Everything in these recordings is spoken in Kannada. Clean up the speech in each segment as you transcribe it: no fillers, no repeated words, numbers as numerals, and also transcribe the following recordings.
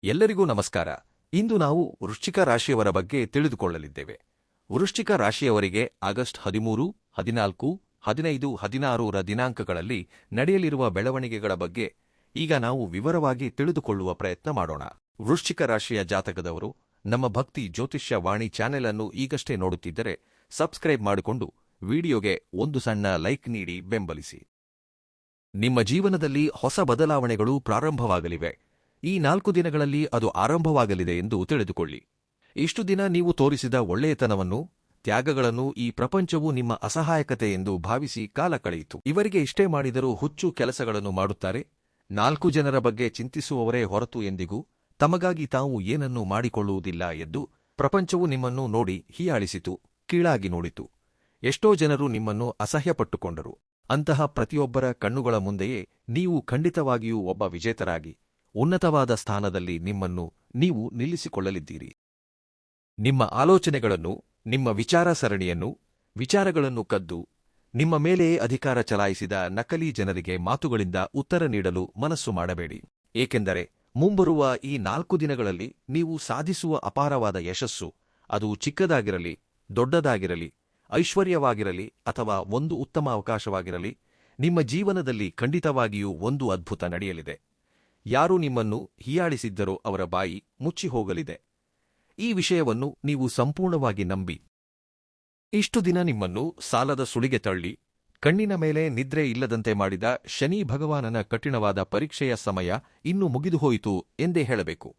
ಎಲ್ಲರಿಗೂ ನಮಸ್ಕಾರ. ಇಂದು ನಾವು ವೃಶ್ಚಿಕ ರಾಶಿಯವರ ಬಗ್ಗೆ ತಿಳಿದುಕೊಳ್ಳಲಿದ್ದೇವೆ. ವೃಶ್ಚಿಕ ರಾಶಿಯವರಿಗೆ ಆಗಸ್ಟ್ 13, 14, 15, 16ರ ದಿನಾಂಕಗಳಲ್ಲಿ ನಡೆಯಲಿರುವ ಬೆಳವಣಿಗೆಗಳ ಬಗ್ಗೆ ಈಗ ನಾವು ವಿವರವಾಗಿ ತಿಳಿದುಕೊಳ್ಳುವ ಪ್ರಯತ್ನ ಮಾಡೋಣ. ವೃಶ್ಚಿಕ ರಾಶಿಯ ಜಾತಕದವರು ನಮ್ಮ ಭಕ್ತಿ ಜ್ಯೋತಿಷ್ಯ ವಾಣಿ ಚಾನೆಲ್ ಅನ್ನು ಈಗಷ್ಟೇ ನೋಡುತ್ತಿದ್ದರೆ ಸಬ್ಸ್ಕ್ರೈಬ್ ಮಾಡಿಕೊಂಡು ವಿಡಿಯೋಗೆ ಒಂದು ಸಣ್ಣ ಲೈಕ್ ನೀಡಿ ಬೆಂಬಲಿಸಿ. ನಿಮ್ಮ ಜೀವನದಲ್ಲಿ ಹೊಸ ಬದಲಾವಣೆಗಳು ಪ್ರಾರಂಭವಾಗಲಿವೆ. ಈ 4 ದಿನಗಳಲ್ಲಿ ಅದು ಆರಂಭವಾಗಲಿದೆ ಎಂದು ತಿಳಿದುಕೊಳ್ಳಿ. ಇಷ್ಟು ದಿನ ನೀವು ತೋರಿಸಿದ ಒಳ್ಳೆಯತನವನ್ನು, ತ್ಯಾಗಗಳನ್ನು ಈ ಪ್ರಪಂಚವು ನಿಮ್ಮ ಅಸಹಾಯಕತೆ ಎಂದು ಭಾವಿಸಿ ಕಾಲ ಕಳೆಯಿತು. ಇವರಿಗೆ ಇಷ್ಟೇ ಮಾಡಿದರೂ ಹುಚ್ಚು ಕೆಲಸಗಳನ್ನು ಮಾಡುತ್ತಾರೆ. 4 ಜನರ ಬಗ್ಗೆ ಚಿಂತಿಸುವವರೇ ಹೊರತು ಎಂದಿಗೂ ತಮಗಾಗಿ ತಾವು ಏನನ್ನೂ ಮಾಡಿಕೊಳ್ಳುವುದಿಲ್ಲ ಎಂದು ಪ್ರಪಂಚವು ನಿಮ್ಮನ್ನು ನೋಡಿ ಹೀಯಾಳಿಸಿತು, ಕೀಳಾಗಿ ನೋಡಿತು. ಎಷ್ಟೋ ಜನರು ನಿಮ್ಮನ್ನು ಅಸಹ್ಯಪಟ್ಟುಕೊಂಡರು. ಅಂತಹ ಪ್ರತಿಯೊಬ್ಬರ ಕಣ್ಣುಗಳ ಮುಂದೆಯೇ ನೀವು ಖಂಡಿತವಾಗಿಯೂ ಒಬ್ಬ ವಿಜೇತರಾಗಿ ಉನ್ನತವಾದ ಸ್ಥಾನದಲ್ಲಿ ನಿಮ್ಮನ್ನು ನೀವು ನಿಲ್ಲಿಸಿಕೊಳ್ಳಲಿದ್ದೀರಿ. ನಿಮ್ಮ ಆಲೋಚನೆಗಳನ್ನು, ನಿಮ್ಮ ವಿಚಾರ ಸರಣಿಯನ್ನು, ವಿಚಾರಗಳನ್ನು ಕದ್ದು ನಿಮ್ಮ ಮೇಲೆಯೇ ಅಧಿಕಾರ ಚಲಾಯಿಸಿದ ನಕಲಿ ಜನರಿಗೆ ಮಾತುಗಳಿಂದ ಉತ್ತರ ನೀಡಲು ಮನಸ್ಸು ಮಾಡಬೇಡಿ. ಏಕೆಂದರೆ ಮುಂಬರುವ ಈ 4 ದಿನಗಳಲ್ಲಿ ನೀವು ಸಾಧಿಸುವ ಅಪಾರವಾದ ಯಶಸ್ಸು, ಅದು ಚಿಕ್ಕದಾಗಿರಲಿ, ದೊಡ್ಡದಾಗಿರಲಿ, ಐಶ್ವರ್ಯವಾಗಿರಲಿ ಅಥವಾ ಒಂದು ಉತ್ತಮ ಅವಕಾಶವಾಗಿರಲಿ, ನಿಮ್ಮ ಜೀವನದಲ್ಲಿ ಖಂಡಿತವಾಗಿಯೂ ಒಂದು ಅದ್ಭುತ ನಡೆಯಲಿದೆ. ಯಾರು ನಿಮ್ಮನ್ನು ಹೀಯಾಳಿಸಿದ್ದರೋ ಅವರ ಬಾಯಿ ಮುಚ್ಚಿ ಹೋಗಲಿದೆ. ಈ ವಿಷಯವನ್ನು ನೀವು ಸಂಪೂರ್ಣವಾಗಿ ನಂಬಿ. ಇಷ್ಟು ದಿನ ನಿಮ್ಮನ್ನು ಸಾಲದ ಸುಳಿಗೆ ತಳ್ಳಿ ಕಣ್ಣಿನ ಮೇಲೆ ನಿದ್ರೆ ಇಲ್ಲದಂತೆ ಮಾಡಿದ ಶನಿ ಭಗವಾನನ ಕಠಿಣವಾದ ಪರೀಕ್ಷೆಯ ಸಮಯ ಇನ್ನು ಮುಗಿದುಹೋಯಿತು ಎಂದೇ ಹೇಳಬೇಕು.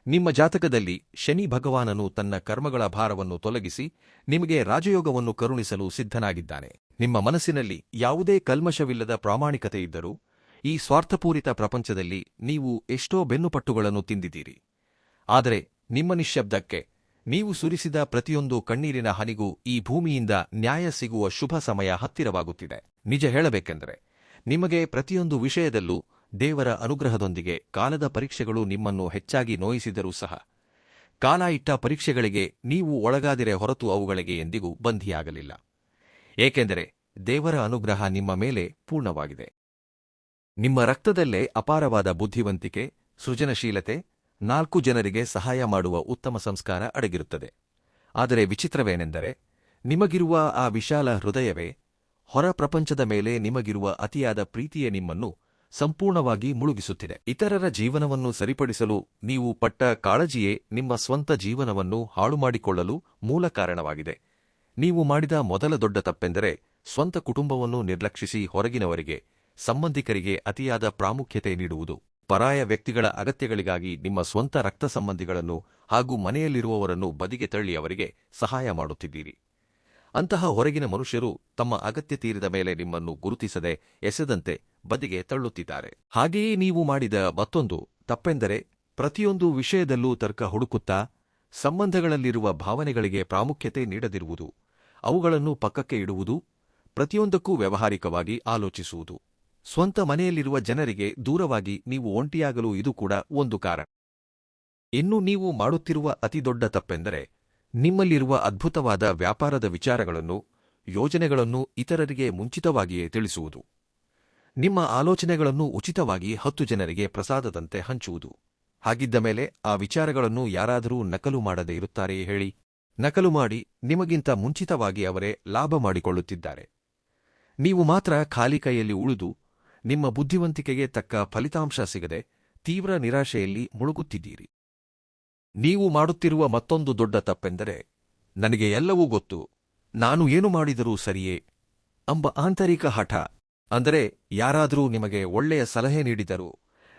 ನಿಮ್ಮ ಜಾತಕದಲ್ಲಿ ಶನಿ ಭಗವಾನನು ತನ್ನ ಕರ್ಮಗಳ ಭಾರವನ್ನು ತೊಲಗಿಸಿ ನಿಮಗೆ ರಾಜಯೋಗವನ್ನು ಕರುಣಿಸಲು ಸಿದ್ಧನಾಗಿದ್ದಾನೆ. ನಿಮ್ಮ ಮನಸ್ಸಿನಲ್ಲಿ ಯಾವುದೇ ಕಲ್ಮಶವಿಲ್ಲದ ಪ್ರಾಮಾಣಿಕತೆ ಇದ್ದರೂ ಈ ಸ್ವಾರ್ಥಪೂರಿತ ಪ್ರಪಂಚದಲ್ಲಿ ನೀವು ಎಷ್ಟೋ ಬೆನ್ನುಪಟ್ಟುಗಳನ್ನು ತಿಂದಿದ್ದೀರಿ. ಆದರೆ ನಿಮ್ಮ ನಿಶ್ಶಬ್ದಕ್ಕೆ, ನೀವು ಸುರಿಸಿದ ಪ್ರತಿಯೊಂದು ಕಣ್ಣೀರಿನ ಹನಿಗೂ ಈ ಭೂಮಿಯಿಂದ ನ್ಯಾಯ ಸಿಗುವ ಶುಭ ಸಮಯ ಹತ್ತಿರವಾಗುತ್ತಿದೆ. ನಿಜ ಹೇಳಬೇಕೆಂದರೆ ನಿಮಗೆ ಪ್ರತಿಯೊಂದು ವಿಷಯದಲ್ಲೂ ದೇವರ ಅನುಗ್ರಹದೊಂದಿಗೆ ಕಾಲದ ಪರೀಕ್ಷೆಗಳು ನಿಮ್ಮನ್ನು ಹೆಚ್ಚಾಗಿ ನೋಯಿಸಿದರೂ ಸಹ ಕಾಲ ಇಟ್ಟ ಪರೀಕ್ಷೆಗಳಿಗೆ ನೀವು ಒಳಗಾದಿರೆ ಹೊರತು ಅವುಗಳಿಗೆ ಎಂದಿಗೂ ಬಂಧಿಯಾಗಲಿಲ್ಲ. ಏಕೆಂದರೆ ದೇವರ ಅನುಗ್ರಹ ನಿಮ್ಮ ಮೇಲೆ ಪೂರ್ಣವಾಗಿದೆ. ನಿಮ್ಮ ರಕ್ತದಲ್ಲೇ ಅಪಾರವಾದ ಬುದ್ಧಿವಂತಿಕೆ, ಸೃಜನಶೀಲತೆ, 4 ಜನರಿಗೆ ಸಹಾಯ ಮಾಡುವ ಉತ್ತಮ ಸಂಸ್ಕಾರ ಅಡಗಿರುತ್ತದೆ. ಆದರೆ ವಿಚಿತ್ರವೇನೆಂದರೆ ನಿಮಗಿರುವ ಆ ವಿಶಾಲ ಹೃದಯವೇ ಹೊರ ಪ್ರಪಂಚದ ಮೇಲೆ ನಿಮಗಿರುವ ಅತಿಯಾದ ಪ್ರೀತಿಯೇ ನಿಮ್ಮನ್ನು ಸಂಪೂರ್ಣವಾಗಿ ಮುಳುಗಿಸುತ್ತಿದೆ. ಇತರರ ಜೀವನವನ್ನು ಸರಿಪಡಿಸಲು ನೀವು ಪಟ್ಟ ಕಾಳಜಿಯೇ ನಿಮ್ಮ ಸ್ವಂತ ಜೀವನವನ್ನು ಹಾಳುಮಾಡಿಕೊಳ್ಳಲು ಮೂಲ ಕಾರಣವಾಗಿದೆ. ನೀವು ಮಾಡಿದ ಮೊದಲ ದೊಡ್ಡ ತಪ್ಪೆಂದರೆ ಸ್ವಂತ ಕುಟುಂಬವನ್ನು ನಿರ್ಲಕ್ಷಿಸಿ ಹೊರಗಿನವರಿಗೆ, ಸಂಬಂಧಿಕರಿಗೆ ಅತಿಯಾದ ಪ್ರಾಮುಖ್ಯತೆ ನೀಡುವುದು. ಪರಾಯ ವ್ಯಕ್ತಿಗಳ ಅಗತ್ಯಗಳಿಗಾಗಿ ನಿಮ್ಮ ಸ್ವಂತ ರಕ್ತ ಸಂಬಂಧಿಗಳನ್ನು ಹಾಗೂ ಮನೆಯಲ್ಲಿರುವವರನ್ನು ಬದಿಗೆ ತಳ್ಳಿ ಅವರಿಗೆ ಸಹಾಯ ಮಾಡುತ್ತಿದ್ದೀರಿ. ಅಂತಹ ಹೊರಗಿನ ಮನುಷ್ಯರು ತಮ್ಮ ಅಗತ್ಯ ತೀರಿದ ಮೇಲೆ ನಿಮ್ಮನ್ನು ಗುರುತಿಸದೆ ಎಸೆದಂತೆ ಬದಿಗೆ ತಳ್ಳುತ್ತಿದ್ದಾರೆ. ಹಾಗೆಯೇ ನೀವು ಮಾಡಿದ ಮತ್ತೊಂದು ತಪ್ಪೆಂದರೆ ಪ್ರತಿಯೊಂದು ವಿಷಯದಲ್ಲೂ ತರ್ಕ ಹುಡುಕುತ್ತಾ ಸಂಬಂಧಗಳಲ್ಲಿರುವ ಭಾವನೆಗಳಿಗೆ ಪ್ರಾಮುಖ್ಯತೆ ನೀಡದಿರುವುದು, ಅವುಗಳನ್ನು ಪಕ್ಕಕ್ಕೆ ಇಡುವುದು, ಪ್ರತಿಯೊಂದಕ್ಕೂ ವ್ಯಾವಹಾರಿಕವಾಗಿ ಆಲೋಚಿಸುವುದು. ಸ್ವಂತ ಮನೆಯಲ್ಲಿರುವ ಜನರಿಗೆ ದೂರವಾಗಿ ನೀವು ಒಂಟಿಯಾಗಲು ಇದು ಕೂಡ ಒಂದು ಕಾರಣ. ಇನ್ನು ನೀವು ಮಾಡುತ್ತಿರುವ ಅತಿದೊಡ್ಡ ತಪ್ಪೆಂದರೆ ನಿಮ್ಮಲ್ಲಿರುವ ಅದ್ಭುತವಾದ ವ್ಯಾಪಾರದ ವಿಚಾರಗಳನ್ನು, ಯೋಜನೆಗಳನ್ನು ಇತರರಿಗೆ ಮುಂಚಿತವಾಗಿಯೇ ತಿಳಿಸುವುದು. ನಿಮ್ಮ ಆಲೋಚನೆಗಳನ್ನು ಉಚಿತವಾಗಿ 10 ಜನರಿಗೆ ಪ್ರಸಾದದಂತೆ ಹಂಚುವುದು. ಹಾಗಿದ್ದ ಮೇಲೆ ಆ ವಿಚಾರಗಳನ್ನು ಯಾರಾದರೂ ನಕಲು ಮಾಡದೇ ಇರುತ್ತಾರೆಯೇ ಹೇಳಿ? ನಕಲು ಮಾಡಿ ನಿಮಗಿಂತ ಮುಂಚಿತವಾಗಿ ಅವರೇ ಲಾಭ ಮಾಡಿಕೊಳ್ಳುತ್ತಿದ್ದಾರೆ. ನೀವು ಮಾತ್ರ ಖಾಲಿ ಕೈಯಲ್ಲಿ ಉಳಿದು ನಿಮ್ಮ ಬುದ್ಧಿವಂತಿಕೆಗೆ ತಕ್ಕ ಫಲಿತಾಂಶ ಸಿಗದೆ ತೀವ್ರ ನಿರಾಶೆಯಲ್ಲಿ ಮುಳುಗುತ್ತಿದ್ದೀರಿ. ನೀವು ಮಾಡುತ್ತಿರುವ ಮತ್ತೊಂದು ದೊಡ್ಡ ತಪ್ಪೆಂದರೆ ನನಗೆ ಎಲ್ಲವೂ ಗೊತ್ತು, ನಾನು ಏನು ಮಾಡಿದರೂ ಸರಿಯೇ ಎಂಬ ಆಂತರಿಕ ಹಠ. ಅಂದರೆ ಯಾರಾದರೂ ನಿಮಗೆ ಒಳ್ಳೆಯ ಸಲಹೆ ನೀಡಿದರೂ,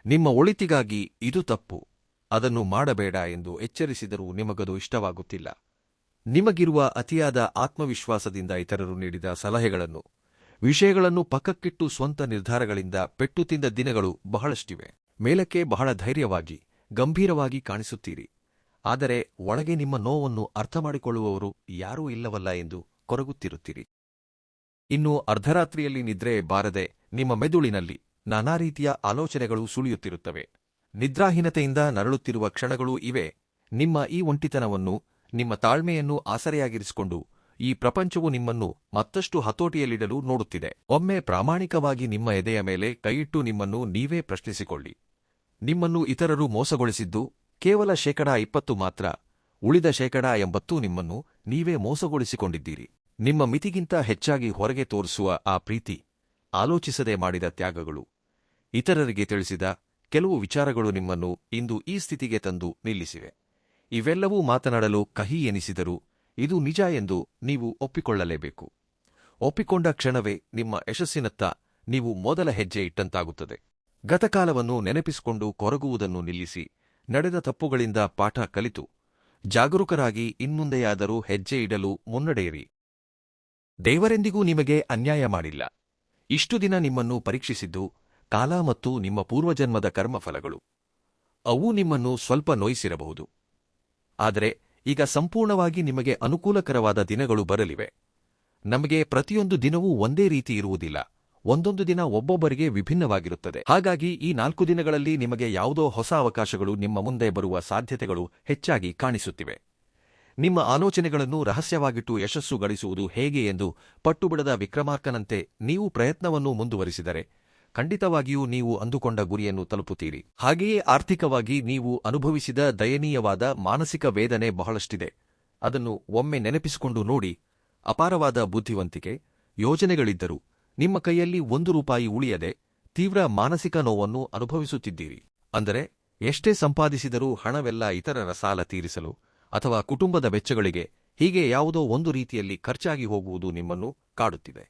ನಿಮ್ಮ ಒಳಿತಿಗಾಗಿ ಇದು ತಪ್ಪು, ಅದನ್ನು ಮಾಡಬೇಡ ಎಂದು ಎಚ್ಚರಿಸಿದರೂ ನಿಮಗದು ಇಷ್ಟವಾಗುತ್ತಿಲ್ಲ. ನಿಮಗಿರುವ ಅತಿಯಾದ ಆತ್ಮವಿಶ್ವಾಸದಿಂದ ಇತರರು ನೀಡಿದ ಸಲಹೆಗಳನ್ನು, ವಿಷಯಗಳನ್ನು ಪಕ್ಕಕ್ಕಿಟ್ಟು ಸ್ವಂತ ನಿರ್ಧಾರಗಳಿಂದ ಪೆಟ್ಟು ತಿಂದ ದಿನಗಳು ಬಹಳಷ್ಟಿವೆ. ಮೇಲಕ್ಕೆ ಬಹಳ ಧೈರ್ಯವಾಗಿ, ಗಂಭೀರವಾಗಿ ಕಾಣಿಸುತ್ತೀರಿ. ಆದರೆ ಒಳಗೆ ನಿಮ್ಮ ನೋವನ್ನು ಅರ್ಥಮಾಡಿಕೊಳ್ಳುವವರು ಯಾರೂ ಇಲ್ಲವಲ್ಲ ಎಂದು ಕೊರಗುತ್ತಿರುತ್ತೀರಿ. ಇನ್ನು ಅರ್ಧರಾತ್ರಿಯಲ್ಲಿ ನಿದ್ರೆ ಬಾರದೆ ನಿಮ್ಮ ಮೆದುಳಿನಲ್ಲಿ ನಾನಾ ರೀತಿಯ ಆಲೋಚನೆಗಳು ಸುಳಿಯುತ್ತಿರುತ್ತವೆ. ನಿದ್ರಾಹೀನತೆಯಿಂದ ನರಳುತ್ತಿರುವ ಕ್ಷಣಗಳೂ ಇವೆ. ನಿಮ್ಮ ಈ ಒಂಟಿತನವನ್ನು, ನಿಮ್ಮ ತಾಳ್ಮೆಯನ್ನು ಆಸರೆಯಾಗಿರಿಸಿಕೊಂಡು ಈ ಪ್ರಪಂಚವು ನಿಮ್ಮನ್ನು ಮತ್ತಷ್ಟು ಹತೋಟಿಯಲ್ಲಿಡಲು ನೋಡುತ್ತಿದೆ. ಒಮ್ಮೆ ಪ್ರಾಮಾಣಿಕವಾಗಿ ನಿಮ್ಮ ಎದೆಯ ಮೇಲೆ ಕೈಯಿಟ್ಟು ನಿಮ್ಮನ್ನು ನೀವೇ ಪ್ರಶ್ನಿಸಿಕೊಳ್ಳಿ. ನಿಮ್ಮನ್ನು ಇತರರು ಮೋಸಗೊಳಿಸಿದ್ದು ಕೇವಲ 20% ಮಾತ್ರ. ಉಳಿದ 80% ನಿಮ್ಮನ್ನು ನೀವೇ ಮೋಸಗೊಳಿಸಿಕೊಂಡಿದ್ದೀರಿ. ನಿಮ್ಮ ಮಿತಿಗಿಂತ ಹೆಚ್ಚಾಗಿ ಹೊರಗೆ ತೋರಿಸುವ ಆ ಪ್ರೀತಿ, ಆಲೋಚಿಸದೆ ಮಾಡಿದ ತ್ಯಾಗಗಳು, ಇತರರಿಗೆ ತಿಳಿಸಿದ ಕೆಲವು ವಿಚಾರಗಳು ನಿಮ್ಮನ್ನು ಇಂದು ಈ ಸ್ಥಿತಿಗೆ ತಂದು ನಿಲ್ಲಿಸಿವೆ. ಇವೆಲ್ಲವೂ ಮಾತನಾಡಲು ಕಹಿ ಎನಿಸಿದರೂ ಇದು ನಿಜ ಎಂದು ನೀವು ಒಪ್ಪಿಕೊಳ್ಳಲೇಬೇಕು. ಒಪ್ಪಿಕೊಂಡ ಕ್ಷಣವೇ ನಿಮ್ಮ ಯಶಸ್ಸಿನತ್ತ ನೀವು ಮೊದಲ ಹೆಜ್ಜೆ ಇಟ್ಟಂತಾಗುತ್ತದೆ. ಗತಕಾಲವನ್ನು ನೆನಪಿಸಿಕೊಂಡು ಕೊರಗುವುದನ್ನು ನಿಲ್ಲಿಸಿ, ನಡೆದ ತಪ್ಪುಗಳಿಂದ ಪಾಠ ಕಲಿತು ಜಾಗರೂಕರಾಗಿ ಇನ್ಮುಂದೆಯಾದರೂ ಹೆಜ್ಜೆ ಇಡಲು ಮುನ್ನಡೆಯಿರಿ. ದೇವರೆಂದಿಗೂ ನಿಮಗೆ ಅನ್ಯಾಯ ಮಾಡಿಲ್ಲ. ಇಷ್ಟು ದಿನ ನಿಮ್ಮನ್ನು ಪರೀಕ್ಷಿಸಿದ್ದು ಕಾಲ ಮತ್ತು ನಿಮ್ಮ ಪೂರ್ವಜನ್ಮದ ಕರ್ಮಫಲಗಳು. ಅವು ನಿಮ್ಮನ್ನು ಸ್ವಲ್ಪ ನೋಯಿಸಿರಬಹುದು. ಆದರೆ ಈಗ ಸಂಪೂರ್ಣವಾಗಿ ನಿಮಗೆ ಅನುಕೂಲಕರವಾದ ದಿನಗಳು ಬರಲಿವೆ. ನಮಗೆ ಪ್ರತಿಯೊಂದು ದಿನವೂ ಒಂದೇ ರೀತಿ ಇರುವುದಿಲ್ಲ. ಒಂದೊಂದು ದಿನ ಒಬ್ಬೊಬ್ಬರಿಗೆ ವಿಭಿನ್ನವಾಗಿರುತ್ತದೆ. ಹಾಗಾಗಿ ಈ 4 ದಿನಗಳಲ್ಲಿ ನಿಮಗೆ ಯಾವುದೋ ಹೊಸ ಅವಕಾಶಗಳು ನಿಮ್ಮ ಮುಂದೆ ಬರುವ ಸಾಧ್ಯತೆಗಳು ಹೆಚ್ಚಾಗಿ ಕಾಣಿಸುತ್ತಿವೆ. ನಿಮ್ಮ ಆಲೋಚನೆಗಳನ್ನು ರಹಸ್ಯವಾಗಿಟ್ಟು ಯಶಸ್ಸು ಗಳಿಸುವುದು ಹೇಗೆ ಎಂದು ಪಟ್ಟುಬಿಡದ ವಿಕ್ರಮಾರ್ಕನಂತೆ ನೀವು ಪ್ರಯತ್ನವನ್ನು ಮುಂದುವರಿಸಿದರೆ ಖಂಡಿತವಾಗಿಯೂ ನೀವು ಅಂದುಕೊಂಡ ಗುರಿಯನ್ನು ತಲುಪುತ್ತೀರಿ. ಹಾಗೆಯೇ ಆರ್ಥಿಕವಾಗಿ ನೀವು ಅನುಭವಿಸಿದ ದಯನೀಯವಾದ ಮಾನಸಿಕ ವೇದನೆ ಬಹಳಷ್ಟಿದೆ. ಅದನ್ನು ಒಮ್ಮೆ ನೆನಪಿಸಿಕೊಂಡು ನೋಡಿ. ಅಪಾರವಾದ ಬುದ್ಧಿವಂತಿಕೆ, ಯೋಜನೆಗಳಿದ್ದರೂ ನಿಮ್ಮ ಕೈಯಲ್ಲಿ ₹1 ಉಳಿಯದೆ ತೀವ್ರ ಮಾನಸಿಕ ನೋವನ್ನು ಅನುಭವಿಸುತ್ತಿದ್ದೀರಿ. ಅಂದರೆ ಎಷ್ಟೇ ಸಂಪಾದಿಸಿದರೂ ಹಣವೆಲ್ಲ ಇತರರ ಸಾಲ ತೀರಿಸಲು ಅಥವಾ ಕುಟುಂಬದ ವೆಚ್ಚಗಳಿಗೆ, ಹೀಗೆ ಯಾವುದೋ ಒಂದು ರೀತಿಯಲ್ಲಿ ಖರ್ಚಾಗಿ ಹೋಗುವುದು ನಿಮ್ಮನ್ನು ಕಾಡುತ್ತಿದೆ.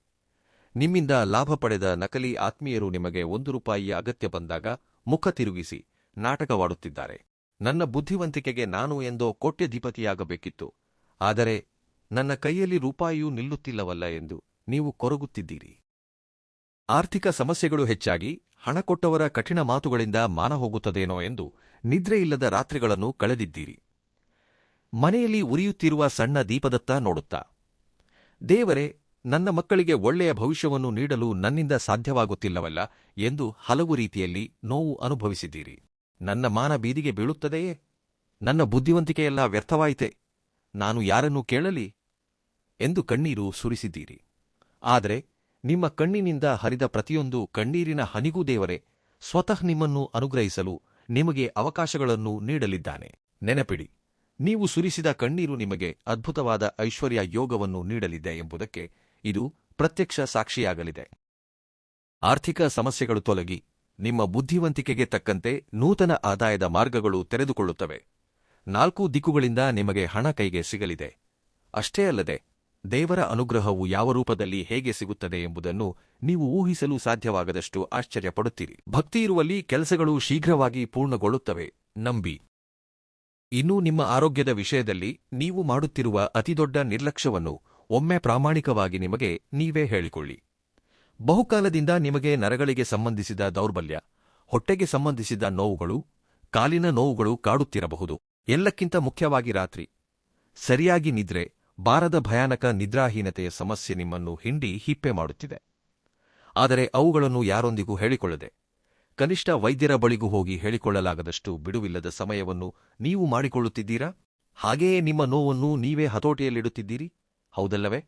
ನಿಮ್ಮಿಂದ ಲಾಭ ಪಡೆದ ನಕಲಿ ಆತ್ಮೀಯರು ನಿಮಗೆ ₹1 ಅಗತ್ಯ ಬಂದಾಗ ಮುಖ ತಿರುಗಿಸಿ ನಾಟಕವಾಡುತ್ತಿದ್ದಾರೆ. ನನ್ನ ಬುದ್ಧಿವಂತಿಕೆಗೆ ನಾನು ಎಂದೋ ಕೋಟ್ಯಧಿಪತಿಯಾಗಬೇಕಿತ್ತು, ಆದರೆ ನನ್ನ ಕೈಯಲ್ಲಿ ರೂಪಾಯಿಯೂ ನಿಲ್ಲುತ್ತಿಲ್ಲವಲ್ಲ ಎಂದು ನೀವು ಕೊರಗುತ್ತಿದ್ದೀರಿ. ಆರ್ಥಿಕ ಸಮಸ್ಯೆಗಳು ಹೆಚ್ಚಾಗಿ ಹಣ ಕೊಟ್ಟವರ ಕಠಿಣ ಮಾತುಗಳಿಂದ ಮಾನ ಹೋಗುತ್ತದೇನೋ ಎಂದು ನಿದ್ರೆಯಿಲ್ಲದ ರಾತ್ರಿಗಳನ್ನು ಕಳೆದಿದ್ದೀರಿ. ಮನೆಯಲ್ಲಿ ಉರಿಯುತ್ತಿರುವ ಸಣ್ಣ ದೀಪದತ್ತ ನೋಡುತ್ತಾ, ದೇವರೇ, ನನ್ನ ಮಕ್ಕಳಿಗೆ ಒಳ್ಳೆಯ ಭವಿಷ್ಯವನ್ನು ನೀಡಲು ನನ್ನಿಂದ ಸಾಧ್ಯವಾಗುತ್ತಿಲ್ಲವಲ್ಲ ಎಂದು ಹಲವು ರೀತಿಯಲ್ಲಿ ನೋವು ಅನುಭವಿಸಿದ್ದೀರಿ. ನನ್ನ ಮಾನ ಬೀದಿಗೆ ಬೀಳುತ್ತದೆಯೇ? ನನ್ನ ಬುದ್ಧಿವಂತಿಕೆಯೆಲ್ಲ ವ್ಯರ್ಥವಾಯಿತೆ? ನಾನು ಯಾರನ್ನೂ ಕೇಳಲಿ ಎಂದು ಕಣ್ಣೀರು ಸುರಿಸಿದ್ದೀರಿ. ಆದರೆ ನಿಮ್ಮ ಕಣ್ಣಿನಿಂದ ಹರಿದ ಪ್ರತಿಯೊಂದು ಕಣ್ಣೀರಿನ ಹನಿಗೂ ದೇವರೇ ಸ್ವತಃ ನಿಮ್ಮನ್ನು ಅನುಗ್ರಹಿಸಲು ನಿಮಗೆ ಅವಕಾಶಗಳನ್ನು ನೀಡಲಿದ್ದಾನೆ. ನೆನಪಿಡಿ, ನೀವು ಸುರಿಸಿದ ಕಣ್ಣೀರು ನಿಮಗೆ ಅದ್ಭುತವಾದ ಐಶ್ವರ್ಯ ಯೋಗವನ್ನು ನೀಡಲಿದೆ ಎಂಬುದಕ್ಕೆ ಇದು ಪ್ರತ್ಯಕ್ಷ ಸಾಕ್ಷಿಯಾಗಲಿದೆ. ಆರ್ಥಿಕ ಸಮಸ್ಯೆಗಳು ತೊಲಗಿ ನಿಮ್ಮ ಬುದ್ಧಿವಂತಿಕೆಗೆ ತಕ್ಕಂತೆ ನೂತನ ಆದಾಯದ ಮಾರ್ಗಗಳು ತೆರೆದುಕೊಳ್ಳುತ್ತವೆ. 4 ದಿಕ್ಕುಗಳಿಂದ ನಿಮಗೆ ಹಣ ಕೈಗೆ ಸಿಗಲಿದೆ. ಅಷ್ಟೇ ಅಲ್ಲದೆ ದೇವರ ಅನುಗ್ರಹವು ಯಾವ ರೂಪದಲ್ಲಿ ಹೇಗೆ ಸಿಗುತ್ತದೆ ಎಂಬುದನ್ನು ನೀವು ಊಹಿಸಲು ಸಾಧ್ಯವಾಗದಷ್ಟು ಆಶ್ಚರ್ಯಪಡುತ್ತೀರಿ. ಭಕ್ತಿಯಿರುವಲ್ಲಿ ಕೆಲಸಗಳು ಶೀಘ್ರವಾಗಿ ಪೂರ್ಣಗೊಳ್ಳುತ್ತವೆ, ನಂಬಿ. ಇನ್ನೂ ನಿಮ್ಮ ಆರೋಗ್ಯದ ವಿಷಯದಲ್ಲಿ ನೀವು ಮಾಡುತ್ತಿರುವ ಅತಿದೊಡ್ಡ ನಿರ್ಲಕ್ಷ್ಯವನ್ನು ಒಮ್ಮೆ ಪ್ರಾಮಾಣಿಕವಾಗಿ ನಿಮಗೆ ನೀವೇ ಹೇಳಿಕೊಳ್ಳಿ. ಬಹುಕಾಲದಿಂದ ನಿಮಗೆ ನರಗಳಿಗೆ ಸಂಬಂಧಿಸಿದ ದೌರ್ಬಲ್ಯ, ಹೊಟ್ಟೆಗೆ ಸಂಬಂಧಿಸಿದ ನೋವುಗಳು, ಕಾಲಿನ ನೋವುಗಳು ಕಾಡುತ್ತಿರಬಹುದು. ಎಲ್ಲಕ್ಕಿಂತ ಮುಖ್ಯವಾಗಿ ರಾತ್ರಿ ಸರಿಯಾಗಿ ನಿದ್ರೆ ಬಾರದ ಭಯಾನಕ ನಿದ್ರಾಹೀನತೆಯ ಸಮಸ್ಯೆ ನಿಮ್ಮನ್ನು ಹಿಂಡಿ ಹಿಪ್ಪೆ ಮಾಡುತ್ತಿದೆ. ಆದರೆ ಅವುಗಳನ್ನು ಯಾರೊಂದಿಗೂ ಹೇಳಿಕೊಳ್ಳದೆ, ಕನಿಷ್ಠ ವೈದ್ಯರ ಬಳಿಗೂ ಹೋಗಿ ಹೇಳಿಕೊಳ್ಳಲಾಗದಷ್ಟು ಬಿಡುವಿಲ್ಲದ ಸಮಯವನ್ನು ನೀವು ಮಾಡಿಕೊಳ್ಳುತ್ತಿದ್ದೀರಾ? ಹಾಗೆಯೇ ನಿಮ್ಮ ನೋವನ್ನು ನೀವೇ ಹತೋಟಿಯಲ್ಲಿಡುತ್ತಿದ್ದೀರಿ, ಹೌದಲ್ಲವೇ?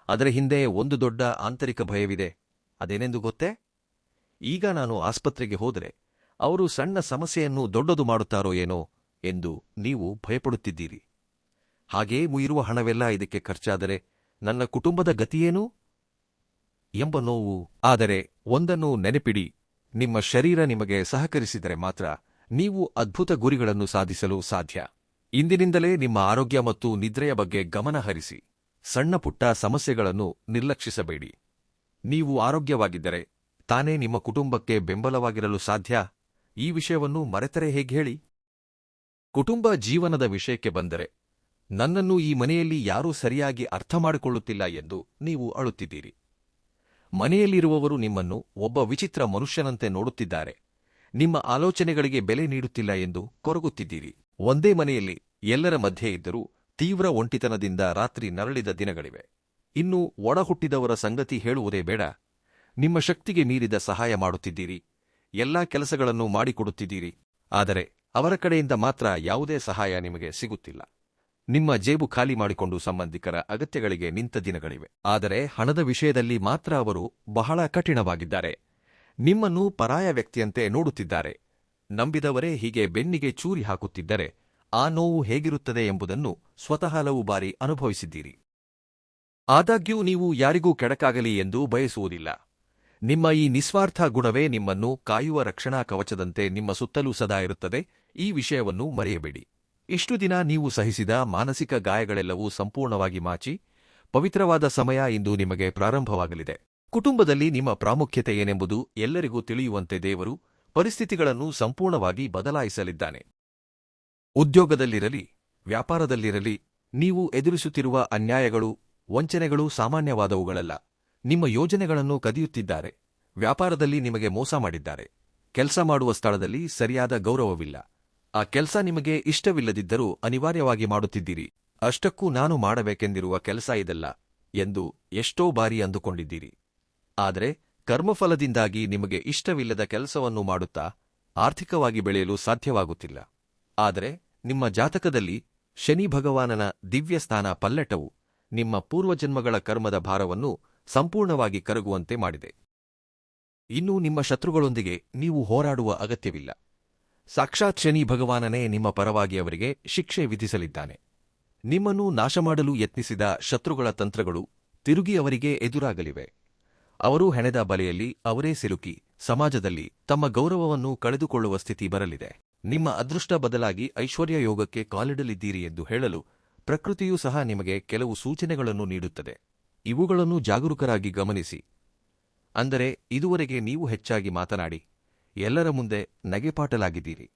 ಅದರ ಹಿಂದೆ ಒಂದು ದೊಡ್ಡ ಆಂತರಿಕ ಭಯವಿದೆ. ಅದೇನೆಂದು ಗೊತ್ತೇ? ಈಗ ನಾನು ಆಸ್ಪತ್ರೆಗೆ ಹೋದರೆ ಅವರು ಸಣ್ಣ ಸಮಸ್ಯೆಯನ್ನು ದೊಡ್ಡದು ಮಾಡುತ್ತಾರೋ ಏನೋ ಎಂದು ನೀವು ಭಯಪಡುತ್ತಿದ್ದೀರಿ. ಹಾಗೇ ಮುಯಿರುವ ಹಣವೆಲ್ಲ ಇದಕ್ಕೆ ಖರ್ಚಾದರೆ ನನ್ನ ಕುಟುಂಬದ ಗತಿಯೇನು ಎಂಬ ನೋವು. ಆದರೆ ಒಂದನ್ನು ನೆನಪಿಡಿ, ನಿಮ್ಮ ಶರೀರ ನಿಮಗೆ ಸಹಕರಿಸಿದರೆ ಮಾತ್ರ ನೀವು ಅದ್ಭುತ ಗುರಿಗಳನ್ನು ಸಾಧಿಸಲು ಸಾಧ್ಯ. ಇಂದಿನಿಂದಲೇ ನಿಮ್ಮ ಆರೋಗ್ಯ ಮತ್ತು ನಿದ್ರೆಯ ಬಗ್ಗೆ ಗಮನ ಹರಿಸಿ. ಸಣ್ಣ ಪುಟ್ಟ ಸಮಸ್ಯೆಗಳನ್ನು ನಿರ್ಲಕ್ಷಿಸಬೇಡಿ. ನೀವು ಆರೋಗ್ಯವಾಗಿದ್ದರೆ ತಾನೇ ನಿಮ್ಮ ಕುಟುಂಬಕ್ಕೆ ಬೆಂಬಲವಾಗಿರಲು ಸಾಧ್ಯ. ಈ ವಿಷಯವನ್ನು ಮರೆತರೆ ಹೇಗೆ ಹೇಳಿ? ಕುಟುಂಬ ಜೀವನದ ವಿಷಯಕ್ಕೆ ಬಂದರೆ, ನನ್ನನ್ನು ಈ ಮನೆಯಲ್ಲಿ ಯಾರೂ ಸರಿಯಾಗಿ ಅರ್ಥ ಮಾಡಿಕೊಳ್ಳುತ್ತಿಲ್ಲ ಎಂದು ನೀವು ಅಳುತ್ತಿದ್ದೀರಿ. ಮನೆಯಲ್ಲಿರುವವರು ನಿಮ್ಮನ್ನು ಒಬ್ಬ ವಿಚಿತ್ರ ಮನುಷ್ಯನಂತೆ ನೋಡುತ್ತಿದ್ದಾರೆ, ನಿಮ್ಮ ಆಲೋಚನೆಗಳಿಗೆ ಬೆಲೆ ನೀಡುತ್ತಿಲ್ಲ ಎಂದು ಕೊರಗುತ್ತಿದ್ದೀರಿ. ಒಂದೇ ಮನೆಯಲ್ಲಿ ಎಲ್ಲರ ಮಧ್ಯೆ ಇದ್ದರೂ ತೀವ್ರ ಒಂಟಿತನದಿಂದ ರಾತ್ರಿ ನರಳಿದ ದಿನಗಳಿವೆ. ಇನ್ನು ಒಡಹುಟ್ಟಿದವರ ಸಂಗತಿ ಹೇಳುವುದೇ ಬೇಡ. ನಿಮ್ಮ ಶಕ್ತಿಗೆ ಮೀರಿದ ಸಹಾಯ ಮಾಡುತ್ತಿದ್ದೀರಿ, ಎಲ್ಲಾ ಕೆಲಸಗಳನ್ನು ಮಾಡಿಕೊಡುತ್ತಿದ್ದೀರಿ. ಆದರೆ ಅವರ ಕಡೆಯಿಂದ ಮಾತ್ರ ಯಾವುದೇ ಸಹಾಯ ನಿಮಗೆ ಸಿಗುತ್ತಿಲ್ಲ. ನಿಮ್ಮ ಜೇಬು ಖಾಲಿ ಮಾಡಿಕೊಂಡು ಸಂಬಂಧಿಕರ ಅಗತ್ಯಗಳಿಗೆ ನಿಂತ ದಿನಗಳಿವೆ. ಆದರೆ ಹಣದ ವಿಷಯದಲ್ಲಿ ಮಾತ್ರ ಅವರು ಬಹಳ ಕಠಿಣವಾಗಿದ್ದಾರೆ. ನಿಮ್ಮನ್ನು ಪರಾಯ ವ್ಯಕ್ತಿಯಂತೆ ನೋಡುತ್ತಿದ್ದಾರೆ. ನಂಬಿದವರೇ ಹೀಗೆ ಬೆನ್ನಿಗೆ ಚೂರಿ ಹಾಕುತ್ತಿದ್ದರೆ ಆ ನೋವು ಹೇಗಿರುತ್ತದೆ ಎಂಬುದನ್ನು ಸ್ವತಃ ಹಲವು ಬಾರಿ ಅನುಭವಿಸಿದ್ದೀರಿ. ಆದಾಗ್ಯೂ ನೀವು ಯಾರಿಗೂ ಕೆಡಕಾಗಲಿ ಎಂದು ಬಯಸುವುದಿಲ್ಲ. ನಿಮ್ಮ ಈ ನಿಸ್ವಾರ್ಥ ಗುಣವೇ ನಿಮ್ಮನ್ನು ಕಾಯುವ ರಕ್ಷಣಾ ಕವಚದಂತೆ ನಿಮ್ಮ ಸುತ್ತಲೂ ಸದಾ ಇರುತ್ತದೆ. ಈ ವಿಷಯವನ್ನು ಮರೆಯಬೇಡಿ. ಇಷ್ಟು ದಿನ ನೀವು ಸಹಿಸಿದ ಮಾನಸಿಕ ಗಾಯಗಳೆಲ್ಲವೂ ಸಂಪೂರ್ಣವಾಗಿ ಮಾಚಿ ಪವಿತ್ರವಾದ ಸಮಯ ಇಂದು ನಿಮಗೆ ಪ್ರಾರಂಭವಾಗಲಿದೆ. ಕುಟುಂಬದಲ್ಲಿ ನಿಮ್ಮ ಪ್ರಾಮುಖ್ಯತೆ ಏನೆಂಬುದು ಎಲ್ಲರಿಗೂ ತಿಳಿಯುವಂತೆ ದೇವರು ಪರಿಸ್ಥಿತಿಗಳನ್ನು ಸಂಪೂರ್ಣವಾಗಿ ಬದಲಾಯಿಸಲಿದ್ದಾನೆ. ಉದ್ಯೋಗದಲ್ಲಿರಲಿ, ವ್ಯಾಪಾರದಲ್ಲಿರಲಿ, ನೀವು ಎದುರಿಸುತ್ತಿರುವ ಅನ್ಯಾಯಗಳು, ವಂಚನೆಗಳು ಸಾಮಾನ್ಯವಾದವುಗಳಲ್ಲ. ನಿಮ್ಮ ಯೋಜನೆಗಳನ್ನು ಕದಿಯುತ್ತಿದ್ದಾರೆ. ವ್ಯಾಪಾರದಲ್ಲಿ ನಿಮಗೆ ಮೋಸ ಮಾಡಿದ್ದಾರೆ. ಕೆಲಸ ಮಾಡುವ ಸ್ಥಳದಲ್ಲಿ ಸರಿಯಾದ ಗೌರವವಿಲ್ಲ. ಆ ಕೆಲಸ ನಿಮಗೆ ಇಷ್ಟವಿಲ್ಲದಿದ್ದರೂ ಅನಿವಾರ್ಯವಾಗಿ ಮಾಡುತ್ತಿದ್ದೀರಿ. ಅಷ್ಟಕ್ಕೂ ನಾನು ಮಾಡಬೇಕೆಂದಿರುವ ಕೆಲಸ ಇದಲ್ಲ ಎಂದು ಎಷ್ಟೋ ಬಾರಿ ಅಂದುಕೊಂಡಿದ್ದೀರಿ. ಆದರೆ ಕರ್ಮಫಲದಿಂದಾಗಿ ನಿಮಗೆ ಇಷ್ಟವಿಲ್ಲದ ಕೆಲಸವನ್ನು ಮಾಡುತ್ತಾ ಆರ್ಥಿಕವಾಗಿ ಬೆಳೆಯಲು ಸಾಧ್ಯವಾಗುತ್ತಿಲ್ಲ. ಆದರೆ ನಿಮ್ಮ ಜಾತಕದಲ್ಲಿ ಶನಿ ಭಗವಾನನ ದಿವ್ಯಸ್ಥಾನ ಪಲ್ಲೆಟವು ನಿಮ್ಮ ಪೂರ್ವಜನ್ಮಗಳ ಕರ್ಮದ ಭಾರವನ್ನು ಸಂಪೂರ್ಣವಾಗಿ ಕರಗುವಂತೆ ಮಾಡಿದೆ. ಇನ್ನು ನಿಮ್ಮ ಶತ್ರುಗಳೊಂದಿಗೆ ನೀವು ಹೋರಾಡುವ ಅಗತ್ಯವಿಲ್ಲ. ಸಾಕ್ಷಾತ್ ಶನಿ ಭಗವಾನನೇ ನಿಮ್ಮ ಪರವಾಗಿ ಅವರಿಗೆ ಶಿಕ್ಷೆ ವಿಧಿಸಲಿದ್ದಾನೆ. ನಿಮ್ಮನ್ನು ನಾಶಮಾಡಲು ಯತ್ನಿಸಿದ ಶತ್ರುಗಳ ತಂತ್ರಗಳು ತಿರುಗಿ ಅವರಿಗೆ ಎದುರಾಗಲಿವೆ. ಅವರು ಹೆಣೆದ ಬಲೆಯಲ್ಲಿ ಅವರೇ ಸಿಲುಕಿ ಸಮಾಜದಲ್ಲಿ ತಮ್ಮ ಗೌರವವನ್ನು ಕಳೆದುಕೊಳ್ಳುವ ಸ್ಥಿತಿ ಬರಲಿದೆ. ನಿಮ್ಮ ಅದೃಷ್ಟ ಬದಲಾಗಿ ಐಶ್ವರ್ಯ ಯೋಗಕ್ಕೆ ಕಾಲಿಡಲಿದ್ದೀರಿ ಎಂದು ಹೇಳಲು ಪ್ರಕೃತಿಯೂ ಸಹ ನಿಮಗೆ ಕೆಲವು ಸೂಚನೆಗಳನ್ನು ನೀಡುತ್ತದೆ. ಇವುಗಳನ್ನು ಜಾಗರೂಕರಾಗಿ ಗಮನಿಸಿ. ಅಂದರೆ ಇದುವರೆಗೆ ನೀವು ಹೆಚ್ಚಾಗಿ ಮಾತನಾಡಿ ಎಲ್ಲರ ಮುಂದೆ ನಗೆಪಾಟಲಾಗಿದ್ದೀರಿ.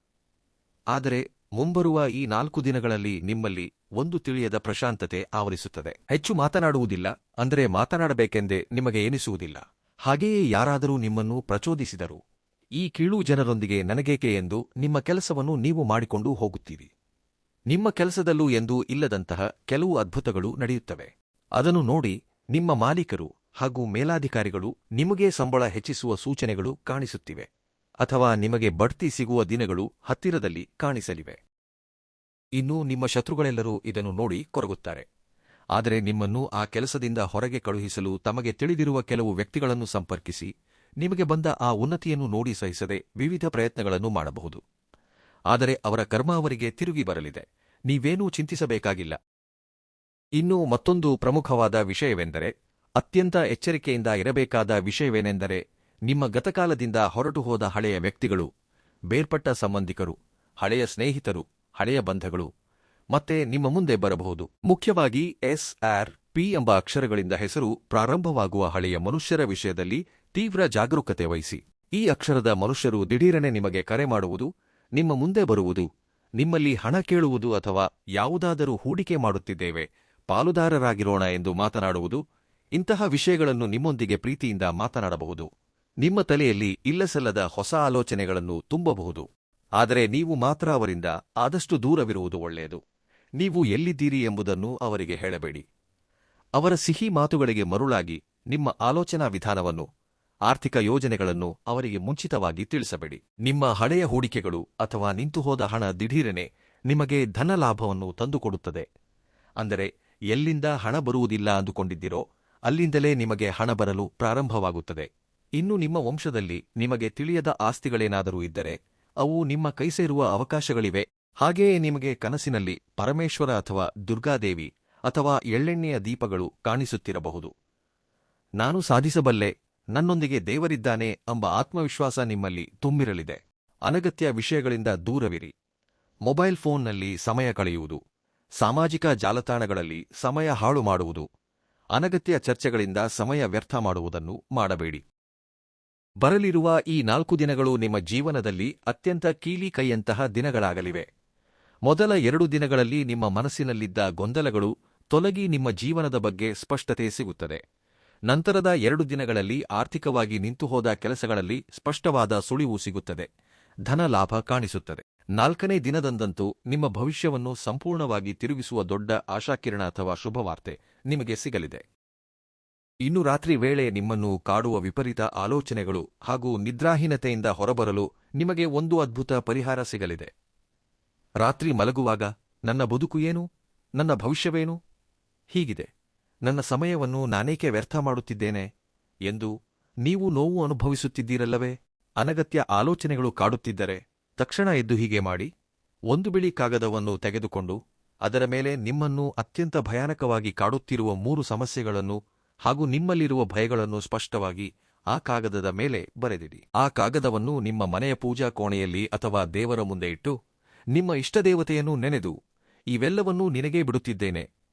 ಆದರೆ ಮುಂಬರುವ ಈ 4 ದಿನಗಳಲ್ಲಿ ನಿಮ್ಮಲ್ಲಿ ಒಂದು ತಿಳಿಯದ ಪ್ರಶಾಂತತೆ ಆವರಿಸುತ್ತದೆ. ಹೆಚ್ಚು ಮಾತನಾಡುವುದಿಲ್ಲ, ಅಂದರೆ ಮಾತನಾಡಬೇಕೆಂದೇ ನಿಮಗೆ ಎನಿಸುವುದಿಲ್ಲ. ಹಾಗೆಯೇ ಯಾರಾದರೂ ನಿಮ್ಮನ್ನು ಪ್ರಚೋದಿಸಿದರು, ಈ ಕೀಳು ಜನರೊಂದಿಗೆ ನನಗೇಕೆ ಎಂದು ನಿಮ್ಮ ಕೆಲಸವನ್ನು ನೀವು ಮಾಡಿಕೊಂಡು ಹೋಗುತ್ತೀರಿ. ನಿಮ್ಮ ಕೆಲಸದಲ್ಲೂ ಎಂದೂ ಇಲ್ಲದಂತಹ ಕೆಲವು ಅದ್ಭುತಗಳು ನಡೆಯುತ್ತವೆ. ಅದನ್ನು ನೋಡಿ ನಿಮ್ಮ ಮಾಲೀಕರು ಹಾಗೂ ಮೇಲಾಧಿಕಾರಿಗಳು ನಿಮಗೆ ಸಂಬಳ ಹೆಚ್ಚಿಸುವ ಸೂಚನೆಗಳು ಕಾಣಿಸುತ್ತಿವೆ, ಅಥವಾ ನಿಮಗೆ ಬಡ್ತಿ ಸಿಗುವ ದಿನಗಳು ಹತ್ತಿರದಲ್ಲಿ ಕಾಣಿಸಲಿವೆ. ಇನ್ನು ನಿಮ್ಮ ಶತ್ರುಗಳೆಲ್ಲರೂ ಇದನ್ನು ನೋಡಿ ಕೊರಗುತ್ತಾರೆ. ಆದರೆ ನಿಮ್ಮನ್ನು ಆ ಕೆಲಸದಿಂದ ಹೊರಗೆ ಕಳುಹಿಸಲು ತಮಗೆ ತಿಳಿದಿರುವ ಕೆಲವು ವ್ಯಕ್ತಿಗಳನ್ನು ಸಂಪರ್ಕಿಸಿ ನಿಮಗೆ ಬಂದ ಆ ಉನ್ನತಿಯನ್ನು ನೋಡಿ ಸಹಿಸದೆ ವಿವಿಧ ಪ್ರಯತ್ನಗಳನ್ನು ಮಾಡಬಹುದು. ಆದರೆ ಅವರ ಕರ್ಮ ಅವರಿಗೆ ತಿರುಗಿ ಬರಲಿದೆ. ನೀವೇನೂ ಚಿಂತಿಸಬೇಕಾಗಿಲ್ಲ. ಇನ್ನು ಮತ್ತೊಂದು ಪ್ರಮುಖವಾದ ವಿಷಯವೆಂದರೆ, ಅತ್ಯಂತ ಎಚ್ಚರಿಕೆಯಿಂದ ಇರಬೇಕಾದ ವಿಷಯವೇನೆಂದರೆ, ನಿಮ್ಮ ಗತಕಾಲದಿಂದ ಹೊರಟು ಹೋದ ಹಳೆಯ ವ್ಯಕ್ತಿಗಳು, ಬೇರ್ಪಟ್ಟ ಸಂಬಂಧಿಕರು, ಹಳೆಯ ಸ್ನೇಹಿತರು, ಹಳೆಯ ಬಂಧಗಳು ಮತ್ತೆ ನಿಮ್ಮ ಮುಂದೆ ಬರಬಹುದು. ಮುಖ್ಯವಾಗಿ SRP ಎಂಬ ಅಕ್ಷರಗಳಿಂದ ಹೆಸರು ಪ್ರಾರಂಭವಾಗುವ ಹಳೆಯ ಮನುಷ್ಯರ ವಿಷಯದಲ್ಲಿ ತೀವ್ರ ಜಾಗರೂಕತೆ ವಹಿಸಿ. ಈ ಅಕ್ಷರದ ಮನುಷ್ಯರು ದಿಢೀರನೆ ನಿಮಗೆ ಕರೆ ಮಾಡುವುದು, ನಿಮ್ಮ ಮುಂದೆ ಬರುವುದು, ನಿಮ್ಮಲ್ಲಿ ಹಣ ಕೇಳುವುದು ಅಥವಾ ಯಾವುದಾದರೂ ಹೂಡಿಕೆ ಮಾಡುತ್ತಿದ್ದೇವೆ, ಪಾಲುದಾರರಾಗಿರೋಣ ಎಂದು ಮಾತನಾಡುವುದು, ಇಂತಹ ವಿಷಯಗಳನ್ನು ನಿಮ್ಮೊಂದಿಗೆ ಪ್ರೀತಿಯಿಂದ ಮಾತನಾಡಬಹುದು. ನಿಮ್ಮ ತಲೆಯಲ್ಲಿ ಇಲ್ಲಸಲ್ಲದ ಹೊಸ ಆಲೋಚನೆಗಳನ್ನು ತುಂಬಬಹುದು. ಆದರೆ ನೀವು ಮಾತ್ರ ಅವರಿಂದ ಆದಷ್ಟು ದೂರವಿರುವುದು ಒಳ್ಳೆಯದು. ನೀವು ಎಲ್ಲಿದ್ದೀರಿ ಎಂಬುದನ್ನು ಅವರಿಗೆ ಹೇಳಬೇಡಿ. ಅವರ ಸಿಹಿ ಮಾತುಗಳಿಗೆ ಮರುಳಾಗಿ ನಿಮ್ಮ ಆಲೋಚನಾ ವಿಧಾನವನ್ನು, ಆರ್ಥಿಕ ಯೋಜನೆಗಳನ್ನು ಅವರಿಗೆ ಮುಂಚಿತವಾಗಿ ತಿಳಿಸಬೇಡಿ. ನಿಮ್ಮ ಹಳೆಯ ಹೂಡಿಕೆಗಳು ಅಥವಾ ನಿಂತುಹೋದ ಹಣ ದಿಢೀರನೆ ನಿಮಗೆ ಧನಲಾಭವನ್ನು ತಂದುಕೊಡುತ್ತದೆ. ಅಂದರೆ ಎಲ್ಲಿಂದ ಹಣ ಬರುವುದಿಲ್ಲ ಅಂದುಕೊಂಡಿದ್ದೀರೋ ಅಲ್ಲಿಂದಲೇ ನಿಮಗೆ ಹಣ ಬರಲು ಪ್ರಾರಂಭವಾಗುತ್ತದೆ. ಇನ್ನು ನಿಮ್ಮ ವಂಶದಲ್ಲಿ ನಿಮಗೆ ತಿಳಿಯದ ಆಸ್ತಿಗಳೇನಾದರೂ ಇದ್ದರೆ ಅವು ನಿಮ್ಮ ಕೈಸೇರುವ ಅವಕಾಶಗಳಿವೆ. ಹಾಗೆಯೇ ನಿಮಗೆ ಕನಸಿನಲ್ಲಿ ಪರಮೇಶ್ವರ ಅಥವಾ ದುರ್ಗಾದೇವಿ ಅಥವಾ ಎಳ್ಳೆಣ್ಣೆಯ ದೀಪಗಳು ಕಾಣಿಸುತ್ತಿರಬಹುದು. ನಾನು ಸಾಧಿಸಬಲ್ಲೆ, ನನ್ನೊಂದಿಗೆ ದೇವರಿದ್ದಾನೆ ಎಂಬ ಆತ್ಮವಿಶ್ವಾಸ ನಿಮ್ಮಲ್ಲಿ ತುಂಬಿರಲಿದೆ. ಅನಗತ್ಯ ವಿಷಯಗಳಿಂದ ದೂರವಿರಿ. ಮೊಬೈಲ್ ಫೋನ್ನಲ್ಲಿ ಸಮಯ ಕಳೆಯುವುದು, ಸಾಮಾಜಿಕ ಜಾಲತಾಣಗಳಲ್ಲಿ ಸಮಯ ಹಾಳು ಮಾಡುವುದು, ಅನಗತ್ಯ ಚರ್ಚೆಗಳಿಂದ ಸಮಯ ವ್ಯರ್ಥ ಮಾಡುವುದನ್ನು ಮಾಡಬೇಡಿ. ಬರಲಿರುವ ಈ 4 ದಿನಗಳು ನಿಮ್ಮ ಜೀವನದಲ್ಲಿ ಅತ್ಯಂತ ಕೀಲಿ ಕೈಯಂತಹ ದಿನಗಳಾಗಲಿವೆ. ಮೊದಲ 2 ದಿನಗಳಲ್ಲಿ ನಿಮ್ಮ ಮನಸ್ಸಿನಲ್ಲಿದ್ದ ಗೊಂದಲಗಳು ತೊಲಗಿ ನಿಮ್ಮ ಜೀವನದ ಬಗ್ಗೆ ಸ್ಪಷ್ಟತೆ ಸಿಗುತ್ತದೆ. ನಂತರದ 2 ದಿನಗಳಲ್ಲಿ ಆರ್ಥಿಕವಾಗಿ ನಿಂತುಹೋದ ಕೆಲಸಗಳಲ್ಲಿ ಸ್ಪಷ್ಟವಾದ ಸುಳಿವು ಸಿಗುತ್ತದೆ. ಧನ ಲಾಭ ಕಾಣಿಸುತ್ತದೆ. 4ನೇ ದಿನದಂದಂತೂ ನಿಮ್ಮ ಭವಿಷ್ಯವನ್ನು ಸಂಪೂರ್ಣವಾಗಿ ತಿರುಗಿಸುವ ದೊಡ್ಡ ಆಶಾಕಿರಣ ಅಥವಾ ಶುಭವಾರ್ತೆ ನಿಮಗೆ ಸಿಗಲಿದೆ. ಇನ್ನು ರಾತ್ರಿ ವೇಳೆ ನಿಮ್ಮನ್ನು ಕಾಡುವ ವಿಪರೀತ ಆಲೋಚನೆಗಳು ಹಾಗೂ ನಿದ್ರಾಹೀನತೆಯಿಂದ ಹೊರಬರಲು ನಿಮಗೆ ಒಂದು ಅದ್ಭುತ ಪರಿಹಾರ ಸಿಗಲಿದೆ. ರಾತ್ರಿ ಮಲಗುವಾಗ ನನ್ನ ಬದುಕು ಏನು, ನನ್ನ ಭವಿಷ್ಯವೇನು, ಹೀಗಿದೆ, ನನ್ನ ಸಮಯವನ್ನು ನಾನೇಕೆ ವ್ಯರ್ಥ ಮಾಡುತ್ತಿದ್ದೇನೆ ಎಂದು ನೀವು ನೋವು ಅನುಭವಿಸುತ್ತಿದ್ದೀರಲ್ಲವೇ? ಅನಗತ್ಯ ಆಲೋಚನೆಗಳು ಕಾಡುತ್ತಿದ್ದರೆ ತಕ್ಷಣ ಎದ್ದು ಹೀಗೆ ಮಾಡಿ. ಒಂದು ಬಿಳಿ ಕಾಗದವನ್ನು ತೆಗೆದುಕೊಂಡು ಅದರ ಮೇಲೆ ನಿಮ್ಮನ್ನು ಅತ್ಯಂತ ಭಯಾನಕವಾಗಿ ಕಾಡುತ್ತಿರುವ 3 ಸಮಸ್ಯೆಗಳನ್ನು ಹಾಗೂ ನಿಮ್ಮಲ್ಲಿರುವ ಭಯಗಳನ್ನು ಸ್ಪಷ್ಟವಾಗಿ ಆ ಕಾಗದದ ಮೇಲೆ ಬರೆದಿಡಿ. ಆ ಕಾಗದವನ್ನು ನಿಮ್ಮ ಮನೆಯ ಪೂಜಾ ಕೋಣೆಯಲ್ಲಿ ಅಥವಾ ದೇವರ ಮುಂದೆ ಇಟ್ಟು ನಿಮ್ಮ ಇಷ್ಟದೇವತೆಯನ್ನು ನೆನೆದು, ಇವೆಲ್ಲವನ್ನೂ ನಿನಗೇ ಬಿಡುತ್ತಿದ್ದೇನೆ,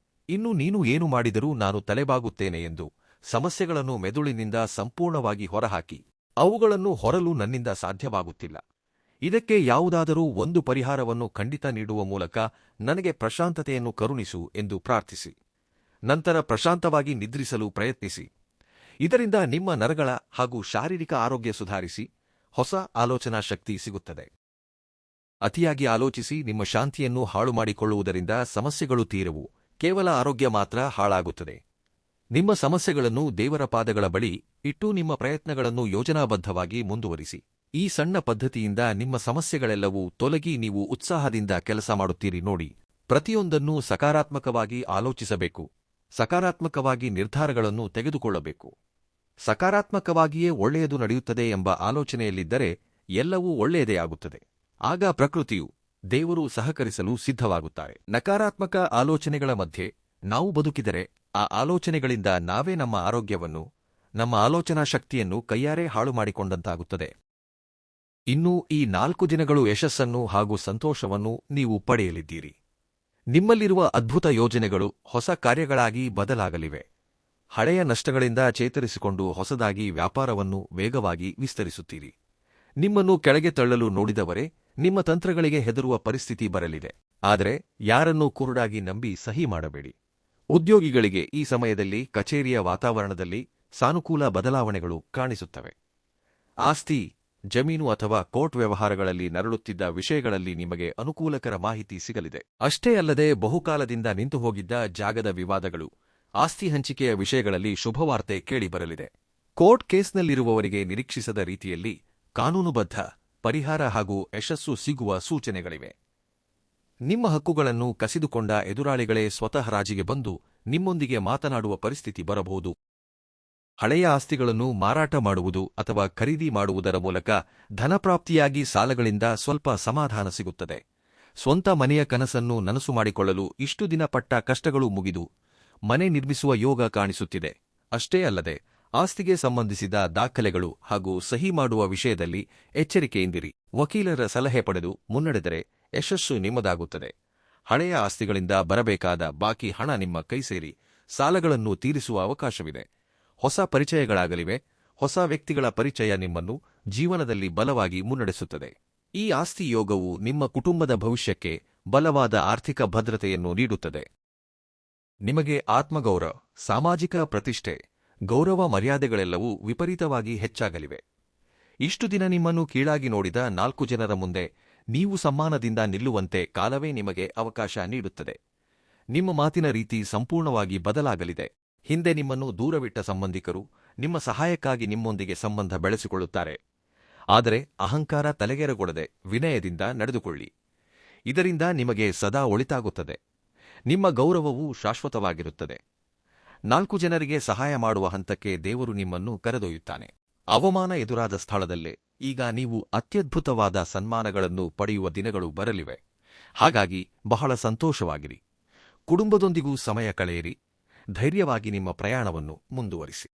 ಇನ್ನು ನೀನು ಏನು ಮಾಡಿದರೂ ನಾನು ತಲೆಬಾಗುತ್ತೇನೆ ಎಂದು ಸಮಸ್ಯೆಗಳನ್ನು ಮೆದುಳಿನಿಂದ ಸಂಪೂರ್ಣವಾಗಿ ಹೊರಹಾಕಿ, ಅವುಗಳನ್ನು ಹೊರಲು ನನ್ನಿಂದ ಸಾಧ್ಯವಾಗುತ್ತಿಲ್ಲ, ಇದಕ್ಕೆ ಯಾವುದಾದರೂ ಒಂದು ಪರಿಹಾರವನ್ನು ಖಂಡಿತ ನೀಡುವ ಮೂಲಕ ನನಗೆ ಪ್ರಶಾಂತತೆಯನ್ನು ಕರುಣಿಸು ಎಂದು ಪ್ರಾರ್ಥಿಸಿ. ನಂತರ ಪ್ರಶಾಂತವಾಗಿ ನಿದ್ರಿಸಲು ಪ್ರಯತ್ನಿಸಿ. ಇದರಿಂದ ನಿಮ್ಮ ನರಗಳ ಹಾಗೂ ಶಾರೀರಿಕ ಆರೋಗ್ಯ ಸುಧಾರಿಸಿ ಹೊಸ ಆಲೋಚನಾ ಶಕ್ತಿ ಸಿಗುತ್ತದೆ. ಅತಿಯಾಗಿ ಆಲೋಚಿಸಿ ನಿಮ್ಮ ಶಾಂತಿಯನ್ನು ಹಾಳು ಮಾಡಿಕೊಳ್ಳುವುದರಿಂದ ಸಮಸ್ಯೆಗಳು ತೀರವು, ಕೇವಲ ಆರೋಗ್ಯ ಮಾತ್ರ ಹಾಳಾಗುತ್ತದೆ. ನಿಮ್ಮ ಸಮಸ್ಯೆಗಳನ್ನು ದೇವರ ಪಾದಗಳ ಬಳಿ ಇಟ್ಟು ನಿಮ್ಮ ಪ್ರಯತ್ನಗಳನ್ನು ಯೋಜನಾಬದ್ಧವಾಗಿ ಮುಂದುವರಿಸಿ. ಈ ಸಣ್ಣ ಪದ್ಧತಿಯಿಂದ ನಿಮ್ಮ ಸಮಸ್ಯೆಗಳೆಲ್ಲವೂ ತೊಲಗಿ ನೀವು ಉತ್ಸಾಹದಿಂದ ಕೆಲಸ ಮಾಡುತ್ತೀರಿ. ನೋಡಿ, ಪ್ರತಿಯೊಂದನ್ನೂ ಸಕಾರಾತ್ಮಕವಾಗಿ ಆಲೋಚಿಸಬೇಕು, ಸಕಾರಾತ್ಮಕವಾಗಿ ನಿರ್ಧಾರಗಳನ್ನು ತೆಗೆದುಕೊಳ್ಳಬೇಕು. ಸಕಾರಾತ್ಮಕವಾಗಿಯೇ ಒಳ್ಳೆಯದು ನಡೆಯುತ್ತದೆ ಎಂಬ ಆಲೋಚನೆಯಲ್ಲಿದ್ದರೆ ಎಲ್ಲವೂ ಒಳ್ಳೆಯದೇ ಆಗುತ್ತದೆ. ಆಗ ಪ್ರಕೃತಿಯು, ದೇವರು ಸಹಕರಿಸಲು ಸಿದ್ಧವಾಗುತ್ತಾರೆ. ನಕಾರಾತ್ಮಕ ಆಲೋಚನೆಗಳ ಮಧ್ಯೆ ನಾವು ಬದುಕಿದರೆ ಆ ಆಲೋಚನೆಗಳಿಂದ ನಾವೇ ನಮ್ಮ ಆರೋಗ್ಯವನ್ನು, ನಮ್ಮ ಆಲೋಚನಾ ಶಕ್ತಿಯನ್ನು ಕೈಯಾರೆ ಹಾಳು ಮಾಡಿಕೊಂಡಂತಾಗುತ್ತದೆ. ಇನ್ನು ಈ 4 ದಿನಗಳು ಯಶಸ್ಸನ್ನು ಹಾಗೂ ಸಂತೋಷವನ್ನು ನೀವು ಪಡೆಯಲಿದ್ದೀರಿ. ನಿಮ್ಮಲ್ಲಿರುವ ಅದ್ಭುತ ಯೋಜನೆಗಳು ಹೊಸ ಕಾರ್ಯಗಳಾಗಿ ಬದಲಾಗಲಿವೆ. ಹಳೆಯ ನಷ್ಟಗಳಿಂದ ಚೇತರಿಸಿಕೊಂಡು ಹೊಸದಾಗಿ ವ್ಯಾಪಾರವನ್ನು ವೇಗವಾಗಿ ವಿಸ್ತರಿಸುತ್ತೀರಿ. ನಿಮ್ಮನ್ನು ಕೆಳಗೆ ತಳ್ಳಲು ನೋಡಿದವರೇ ನಿಮ್ಮ ತಂತ್ರಗಳಿಗೆ ಹೆದರುವ ಪರಿಸ್ಥಿತಿ ಬರಲಿದೆ. ಆದರೆ ಯಾರನ್ನೂ ಕುರುಡಾಗಿ ನಂಬಿ ಸಹಿ ಮಾಡಬೇಡಿ. ಉದ್ಯೋಗಿಗಳಿಗೆ ಈ ಸಮಯದಲ್ಲಿ ಕಚೇರಿಯ ವಾತಾವರಣದಲ್ಲಿ ಸಾನುಕೂಲ ಬದಲಾವಣೆಗಳು ಕಾಣಿಸುತ್ತವೆ. ಆಸ್ತಿ, ಜಮೀನು ಅಥವಾ ಕೋರ್ಟ್ ವ್ಯವಹಾರಗಳಲ್ಲಿ ನರಳುತ್ತಿದ್ದ ವಿಷಯಗಳಲ್ಲಿ ನಿಮಗೆ ಅನುಕೂಲಕರ ಮಾಹಿತಿ ಸಿಗಲಿದೆ. ಅಷ್ಟೇ ಅಲ್ಲದೆ ಬಹುಕಾಲದಿಂದ ನಿಂತುಹೋಗಿದ್ದ ಜಾಗದ ವಿವಾದಗಳು, ಆಸ್ತಿ ಹಂಚಿಕೆಯ ವಿಷಯಗಳಲ್ಲಿ ಶುಭವಾರ್ತೆ ಕೇಳಿಬರಲಿದೆ. ಕೋರ್ಟ್ ಕೇಸ್ನಲ್ಲಿರುವವರಿಗೆ ನಿರೀಕ್ಷಿಸದ ರೀತಿಯಲ್ಲಿ ಕಾನೂನುಬದ್ಧ ಪರಿಹಾರ ಹಾಗೂ ಯಶಸ್ಸು ಸಿಗುವ ಸೂಚನೆಗಳಿವೆ. ನಿಮ್ಮ ಹಕ್ಕುಗಳನ್ನು ಕಸಿದುಕೊಂಡ ಎದುರಾಳಿಗಳೇ ಸ್ವತಃ ರಾಜಿಗೆ ಬಂದು ನಿಮ್ಮೊಂದಿಗೆ ಮಾತನಾಡುವ ಪರಿಸ್ಥಿತಿ ಬರಬಹುದು. ಹಳೆಯ ಆಸ್ತಿಗಳನ್ನು ಮಾರಾಟ ಮಾಡುವುದು ಅಥವಾ ಖರೀದಿ ಮಾಡುವುದರ ಮೂಲಕ ಧನಪ್ರಾಪ್ತಿಯಾಗಿ ಸಾಲಗಳಿಂದ ಸ್ವಲ್ಪ ಸಮಾಧಾನ ಸಿಗುತ್ತದೆ. ಸ್ವಂತ ಮನೆಯ ಕನಸನ್ನು ನನಸು ಮಾಡಿಕೊಳ್ಳಲು ಇಷ್ಟು ದಿನ ಪಟ್ಟ ಕಷ್ಟಗಳು ಮುಗಿದು ಮನೆ ನಿರ್ಮಿಸುವ ಯೋಗ ಕಾಣಿಸುತ್ತಿದೆ. ಅಷ್ಟೇ ಅಲ್ಲದೆ ಆಸ್ತಿಗೆ ಸಂಬಂಧಿಸಿದ ದಾಖಲೆಗಳು ಹಾಗೂ ಸಹಿ ಮಾಡುವ ವಿಷಯದಲ್ಲಿ ಎಚ್ಚರಿಕೆಯಿಂದಿರಿ. ವಕೀಲರ ಸಲಹೆ ಪಡೆದು ಮುನ್ನಡೆದರೆ ಯಶಸ್ಸು ನಿಮ್ಮದಾಗುತ್ತದೆ. ಹಳೆಯ ಆಸ್ತಿಗಳಿಂದ ಬರಬೇಕಾದ ಬಾಕಿ ಹಣ ನಿಮ್ಮ ಕೈ ಸೇರಿ ಸಾಲಗಳನ್ನು ತೀರಿಸುವ ಅವಕಾಶವಿದೆ. ಹೊಸ ಪರಿಚಯಗಳಾಗಲಿವೆ. ಹೊಸ ವ್ಯಕ್ತಿಗಳ ಪರಿಚಯ ನಿಮ್ಮನ್ನು ಜೀವನದಲ್ಲಿ ಬಲವಾಗಿ ಮುನ್ನಡೆಸುತ್ತದೆ. ಈ ಆಸ್ತಿ ಯೋಗವು ನಿಮ್ಮ ಕುಟುಂಬದ ಭವಿಷ್ಯಕ್ಕೆ ಬಲವಾದ ಆರ್ಥಿಕ ಭದ್ರತೆಯನ್ನು ನೀಡುತ್ತದೆ. ನಿಮಗೆ ಆತ್ಮಗೌರವ, ಸಾಮಾಜಿಕ ಪ್ರತಿಷ್ಠೆ, ಗೌರವ ಮರ್ಯಾದೆಗಳೆಲ್ಲವೂ ವಿಪರೀತವಾಗಿ ಹೆಚ್ಚಾಗಲಿವೆ. ಇಷ್ಟು ದಿನ ನಿಮ್ಮನ್ನು ಕೀಳಾಗಿ ನೋಡಿದ 4 ಜನರ ಮುಂದೆ ನೀವು ಸಮ್ಮಾನದಿಂದ ನಿಲ್ಲುವಂತೆ ಕಾಲವೇ ನಿಮಗೆ ಅವಕಾಶ ನೀಡುತ್ತದೆ. ನಿಮ್ಮ ಮಾತಿನ ರೀತಿ ಸಂಪೂರ್ಣವಾಗಿ ಬದಲಾಗಲಿದೆ. ಹಿಂದೆ ನಿಮ್ಮನ್ನು ದೂರವಿಟ್ಟ ಸಂಬಂಧಿಕರು ನಿಮ್ಮ ಸಹಾಯಕ್ಕಾಗಿ ನಿಮ್ಮೊಂದಿಗೆ ಸಂಬಂಧ ಬೆಳೆಸಿಕೊಳ್ಳುತ್ತಾರೆ. ಆದರೆ ಅಹಂಕಾರ ತಲೆಗೆರಗೊಳ್ಳದೆ ವಿನಯದಿಂದ ನಡೆದುಕೊಳ್ಳಿ. ಇದರಿಂದ ನಿಮಗೆ ಸದಾ ಒಳಿತಾಗುತ್ತದೆ. ನಿಮ್ಮ ಗೌರವವು ಶಾಶ್ವತವಾಗಿರುತ್ತದೆ. 4 ಜನರಿಗೆ ಸಹಾಯ ಮಾಡುವ ಹಂತಕ್ಕೆ ದೇವರು ನಿಮ್ಮನ್ನು ಕರೆದೊಯ್ಯುತ್ತಾನೆ. ಅವಮಾನ ಎದುರಾದ ಸ್ಥಳದಲ್ಲೇ ಈಗ ನೀವು ಅತ್ಯದ್ಭುತವಾದ ಸನ್ಮಾನಗಳನ್ನು ಪಡೆಯುವ ದಿನಗಳು ಬರಲಿವೆ. ಹಾಗಾಗಿ ಬಹಳ ಸಂತೋಷವಾಗಿರಿ. ಕುಟುಂಬದೊಂದಿಗೂ ಸಮಯ ಕಳೆಯಿರಿ. ಧೈರ್ಯವಾಗಿ ನಿಮ್ಮ ಪ್ರಯಾಣವನ್ನು ಮುಂದುವರಿಸಿ.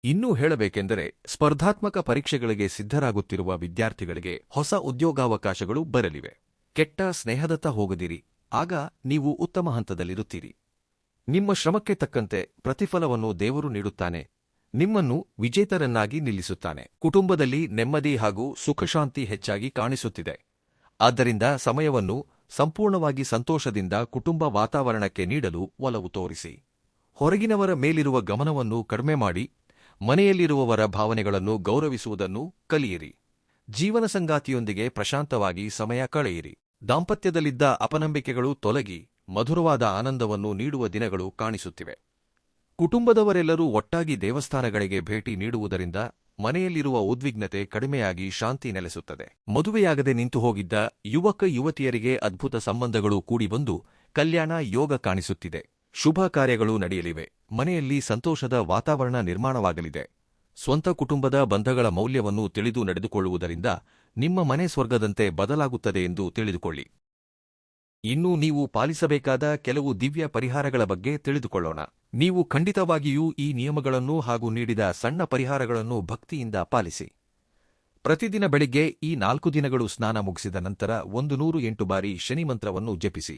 ಇನ್ನೂ ಹೇಳಬೇಕೆಂದರೆ, ಸ್ಪರ್ಧಾತ್ಮಕ ಪರೀಕ್ಷೆಗಳಿಗೆ ಸಿದ್ಧರಾಗುತ್ತಿರುವ ವಿದ್ಯಾರ್ಥಿಗಳಿಗೆ ಹೊಸ ಉದ್ಯೋಗಾವಕಾಶಗಳು ಬರಲಿವೆ. ಕೆಟ್ಟ ಸ್ನೇಹದತ್ತ ಹೋಗದಿರಿ, ಆಗ ನೀವು ಉತ್ತಮ ಹಂತದಲ್ಲಿರುತ್ತೀರಿ. ನಿಮ್ಮ ಶ್ರಮಕ್ಕೆ ತಕ್ಕಂತೆ ಪ್ರತಿಫಲವನ್ನು ದೇವರು ನೀಡುತ್ತಾನೆ. ನಿಮ್ಮನ್ನು ವಿಜೇತರನ್ನಾಗಿ ನಿಲ್ಲಿಸುತ್ತಾನೆ. ಕುಟುಂಬದಲ್ಲಿ ನೆಮ್ಮದಿ ಹಾಗೂ ಸುಖಶಾಂತಿ ಹೆಚ್ಚಾಗಿ ಕಾಣಿಸುತ್ತಿದೆ. ಆದ್ದರಿಂದ ಸಮಯವನ್ನು ಸಂಪೂರ್ಣವಾಗಿ ಸಂತೋಷದಿಂದ ಕುಟುಂಬ ವಾತಾವರಣಕ್ಕೆ ನೀಡಲು ಒಲವು ತೋರಿಸಿ. ಹೊರಗಿನವರ ಮೇಲಿರುವ ಗಮನವನ್ನು ಕಡಿಮೆ ಮಾಡಿ ಮನೆಯಲ್ಲಿರುವವರ ಭಾವನೆಗಳನ್ನು ಗೌರವಿಸುವುದನ್ನು ಕಲಿಯಿರಿ. ಜೀವನ ಸಂಗಾತಿಯೊಂದಿಗೆ ಪ್ರಶಾಂತವಾಗಿ ಸಮಯ ಕಳೆಯಿರಿ. ದಾಂಪತ್ಯದಲ್ಲಿದ್ದ ಅಪನಂಬಿಕೆಗಳು ತೊಲಗಿ ಮಧುರವಾದ ಆನಂದವನ್ನು ನೀಡುವ ದಿನಗಳು ಕಾಣಿಸುತ್ತಿವೆ. ಕುಟುಂಬದವರೆಲ್ಲರೂ ಒಟ್ಟಾಗಿ ದೇವಸ್ಥಾನಗಳಿಗೆ ಭೇಟಿ ನೀಡುವುದರಿಂದ ಮನೆಯಲ್ಲಿರುವ ಉದ್ವಿಗ್ನತೆ ಕಡಿಮೆಯಾಗಿ ಶಾಂತಿ ನೆಲೆಸುತ್ತದೆ. ಮದುವೆಯಾಗದೆ ನಿಂತು ಹೋಗಿದ್ದ ಯುವಕ ಯುವತಿಯರಿಗೆ ಅದ್ಭುತ ಸಂಬಂಧಗಳು ಕೂಡಿಬಂದು ಕಲ್ಯಾಣ ಯೋಗ ಕಾಣಿಸುತ್ತಿದೆ. ಶುಭ ಕಾರ್ಯಗಳು ನಡೆಯಲಿವೆ. ಮನೆಯಲ್ಲಿ ಸಂತೋಷದ ವಾತಾವರಣ ನಿರ್ಮಾಣವಾಗಲಿದೆ. ಸ್ವಂತ ಕುಟುಂಬದ ಬಂಧಗಳ ಮೌಲ್ಯವನ್ನು ತಿಳಿದು ನಡೆದುಕೊಳ್ಳುವುದರಿಂದ ನಿಮ್ಮ ಮನೆ ಸ್ವರ್ಗದಂತೆ ಬದಲಾಗುತ್ತದೆ ಎಂದು ತಿಳಿದುಕೊಳ್ಳಿ. ಇನ್ನು ನೀವು ಪಾಲಿಸಬೇಕಾದ ಕೆಲವು ದಿವ್ಯ ಪರಿಹಾರಗಳ ಬಗ್ಗೆ ತಿಳಿದುಕೊಳ್ಳೋಣ. ನೀವು ಖಂಡಿತವಾಗಿಯೂ ಈ ನಿಯಮಗಳನ್ನು ಹಾಗೂ ನೀಡಿದ ಸಣ್ಣ ಪರಿಹಾರಗಳನ್ನು ಭಕ್ತಿಯಿಂದ ಪಾಲಿಸಿ. ಪ್ರತಿದಿನ ಬೆಳಿಗ್ಗೆ ಈ 4 ದಿನಗಳು ಸ್ನಾನ ಮುಗಿಸಿದ ನಂತರ 108 ಬಾರಿ ಶನಿ ಮಂತ್ರವನ್ನು ಜಪಿಸಿ.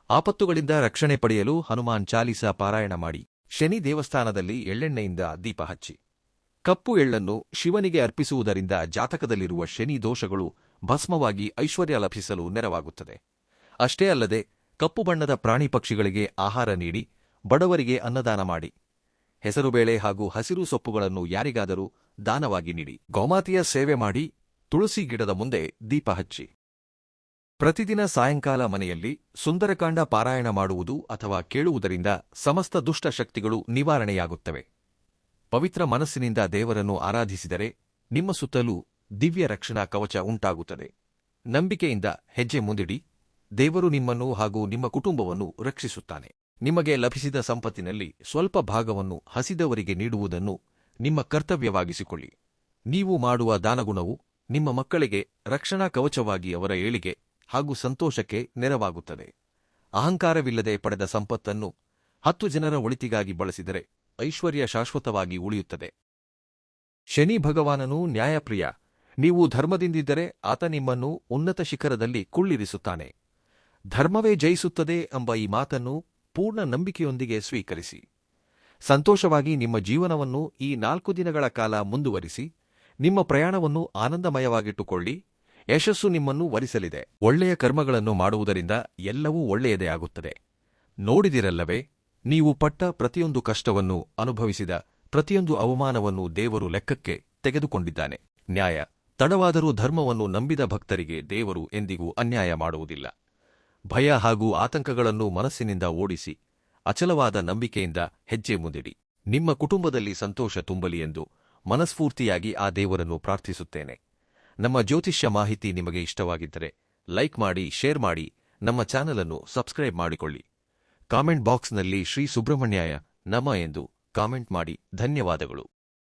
ಆಪತ್ತುಗಳಿಂದ ರಕ್ಷಣೆ ಪಡೆಯಲು ಹನುಮಾನ್ ಚಾಲೀಸಾ ಪಾರಾಯಣ ಮಾಡಿ. ಶನಿ ದೇವಸ್ಥಾನದಲ್ಲಿ ಎಳ್ಳೆಣ್ಣೆಯಿಂದ ದೀಪ ಹಚ್ಚಿ. ಕಪ್ಪು ಎಳ್ಳನ್ನು ಶಿವನಿಗೆ ಅರ್ಪಿಸುವುದರಿಂದ ಜಾತಕದಲ್ಲಿರುವ ಶನಿ ದೋಷಗಳು ಭಸ್ಮವಾಗಿ ಐಶ್ವರ್ಯ ಲಭಿಸಲು ನೆರವಾಗುತ್ತದೆ. ಅಷ್ಟೇ ಅಲ್ಲದೆ ಕಪ್ಪು ಬಣ್ಣದ ಪ್ರಾಣಿ ಪಕ್ಷಿಗಳಿಗೆ ಆಹಾರ ನೀಡಿ, ಬಡವರಿಗೆ ಅನ್ನದಾನ ಮಾಡಿ. ಹೆಸರುಬೇಳೆ ಹಾಗೂ ಹಸಿರು ಸೊಪ್ಪುಗಳನ್ನು ಯಾರಿಗಾದರೂ ದಾನವಾಗಿ ನೀಡಿ. ಗೋಮಾತೆಯ ಸೇವೆ ಮಾಡಿ. ತುಳಸಿ ಗಿಡದ ಮುಂದೆ ದೀಪ ಹಚ್ಚಿ. ಪ್ರತಿದಿನ ಸಾಯಂಕಾಲ ಮನೆಯಲ್ಲಿ ಸುಂದರಕಾಂಡ ಪಾರಾಯಣ ಮಾಡುವುದು ಅಥವಾ ಕೇಳುವುದರಿಂದ ಸಮಸ್ತ ದುಷ್ಟ ಶಕ್ತಿಗಳು ನಿವಾರಣೆಯಾಗುತ್ತವೆ. ಪವಿತ್ರ ಮನಸ್ಸಿನಿಂದ ದೇವರನ್ನು ಆರಾಧಿಸಿದರೆ ನಿಮ್ಮ ಸುತ್ತಲೂ ದಿವ್ಯ ರಕ್ಷಣಾ ಕವಚ ಉಂಟಾಗುತ್ತದೆ. ನಂಬಿಕೆಯಿಂದ ಹೆಜ್ಜೆ ಮುಂದಿಡಿ. ದೇವರು ನಿಮ್ಮನ್ನು ಹಾಗೂ ನಿಮ್ಮ ಕುಟುಂಬವನ್ನು ರಕ್ಷಿಸುತ್ತಾನೆ. ನಿಮಗೆ ಲಭಿಸಿದ ಸಂಪತ್ತಿನಲ್ಲಿ ಸ್ವಲ್ಪ ಭಾಗವನ್ನು ಹಸಿದವರಿಗೆ ನೀಡುವುದನ್ನು ನಿಮ್ಮ ಕರ್ತವ್ಯವಾಗಿಸಿಕೊಳ್ಳಿ. ನೀವು ಮಾಡುವ ದಾನಗುಣವು ನಿಮ್ಮ ಮಕ್ಕಳಿಗೆ ರಕ್ಷಣಾ ಕವಚವಾಗಿ ಅವರ ಏಳಿಗೆ ಹಾಗೂ ಸಂತೋಷಕ್ಕೆ ನೆರವಾಗುತ್ತದೆ. ಅಹಂಕಾರವಿಲ್ಲದೆ ಪಡೆದ ಸಂಪತ್ತನ್ನು 10 ಜನರ ಒಳಿತಿಗಾಗಿ ಬಳಸಿದರೆ ಐಶ್ವರ್ಯ ಶಾಶ್ವತವಾಗಿ ಉಳಿಯುತ್ತದೆ. ಶನಿ ಭಗವಾನನು ನ್ಯಾಯಪ್ರಿಯ. ನೀವು ಧರ್ಮದಿಂದಿದ್ದರೆ ಆತ ನಿಮ್ಮನ್ನು ಉನ್ನತ ಶಿಖರದಲ್ಲಿ ಕುಳ್ಳಿರಿಸುತ್ತಾನೆ. ಧರ್ಮವೇ ಜಯಿಸುತ್ತದೆ ಎಂಬ ಈ ಮಾತನ್ನು ಪೂರ್ಣ ನಂಬಿಕೆಯೊಂದಿಗೆ ಸ್ವೀಕರಿಸಿ. ಸಂತೋಷವಾಗಿ ನಿಮ್ಮ ಜೀವನವನ್ನು ಈ 4 ದಿನಗಳ ಕಾಲ ಮುಂದುವರಿಸಿ. ನಿಮ್ಮ ಪ್ರಯಾಣವನ್ನು ಆನಂದಮಯವಾಗಿಟ್ಟುಕೊಳ್ಳಿ. ಯಶಸ್ಸು ನಿಮ್ಮನ್ನು ವರಿಸಲಿದೆ. ಒಳ್ಳೆಯ ಕರ್ಮಗಳನ್ನು ಮಾಡುವುದರಿಂದ ಎಲ್ಲವೂ ಒಳ್ಳೆಯದೇ ಆಗುತ್ತದೆ. ನೋಡಿದಿರಲ್ಲವೇ, ನೀವು ಪಟ್ಟ ಪ್ರತಿಯೊಂದು ಕಷ್ಟವನ್ನು, ಅನುಭವಿಸಿದ ಪ್ರತಿಯೊಂದು ಅವಮಾನವನ್ನು ದೇವರು ಲೆಕ್ಕಕ್ಕೆ ತೆಗೆದುಕೊಂಡಿದ್ದಾನೆ. ನ್ಯಾಯ ತಡವಾದರೂ ಧರ್ಮವನ್ನು ನಂಬಿದ ಭಕ್ತರಿಗೆ ದೇವರು ಎಂದಿಗೂ ಅನ್ಯಾಯ ಮಾಡುವುದಿಲ್ಲ. ಭಯ ಹಾಗೂ ಆತಂಕಗಳನ್ನು ಮನಸ್ಸಿನಿಂದ ಓಡಿಸಿ ಅಚಲವಾದ ನಂಬಿಕೆಯಿಂದ ಹೆಜ್ಜೆ ಮುಂದಿಡಿ. ನಿಮ್ಮ ಕುಟುಂಬದಲ್ಲಿ ಸಂತೋಷ ತುಂಬಲಿ ಎಂದು ಮನಸ್ಫೂರ್ತಿಯಾಗಿ ಆ ದೇವರನ್ನು ಪ್ರಾರ್ಥಿಸುತ್ತೇನೆ. ನಮ್ಮ ಜ್ಯೋತಿಷ್ಯ ಮಾಹಿತಿ ನಿಮಗೆ ಇಷ್ಟವಾಗಿದ್ದರೆ ಲೈಕ್ ಮಾಡಿ, ಶೇರ್ ಮಾಡಿ, ನಮ್ಮ ಚಾನಲ್ ಅನ್ನು ಸಬ್ಸ್ಕ್ರೈಬ್ ಮಾಡಿಕೊಳ್ಳಿ. ಕಾಮೆಂಟ್ ಬಾಕ್ಸ್ನಲ್ಲಿ ಶ್ರೀ ಸುಬ್ರಹ್ಮಣ್ಯಾಯ ನಮ ಎಂದು ಕಾಮೆಂಟ್ ಮಾಡಿ. ಧನ್ಯವಾದಗಳು.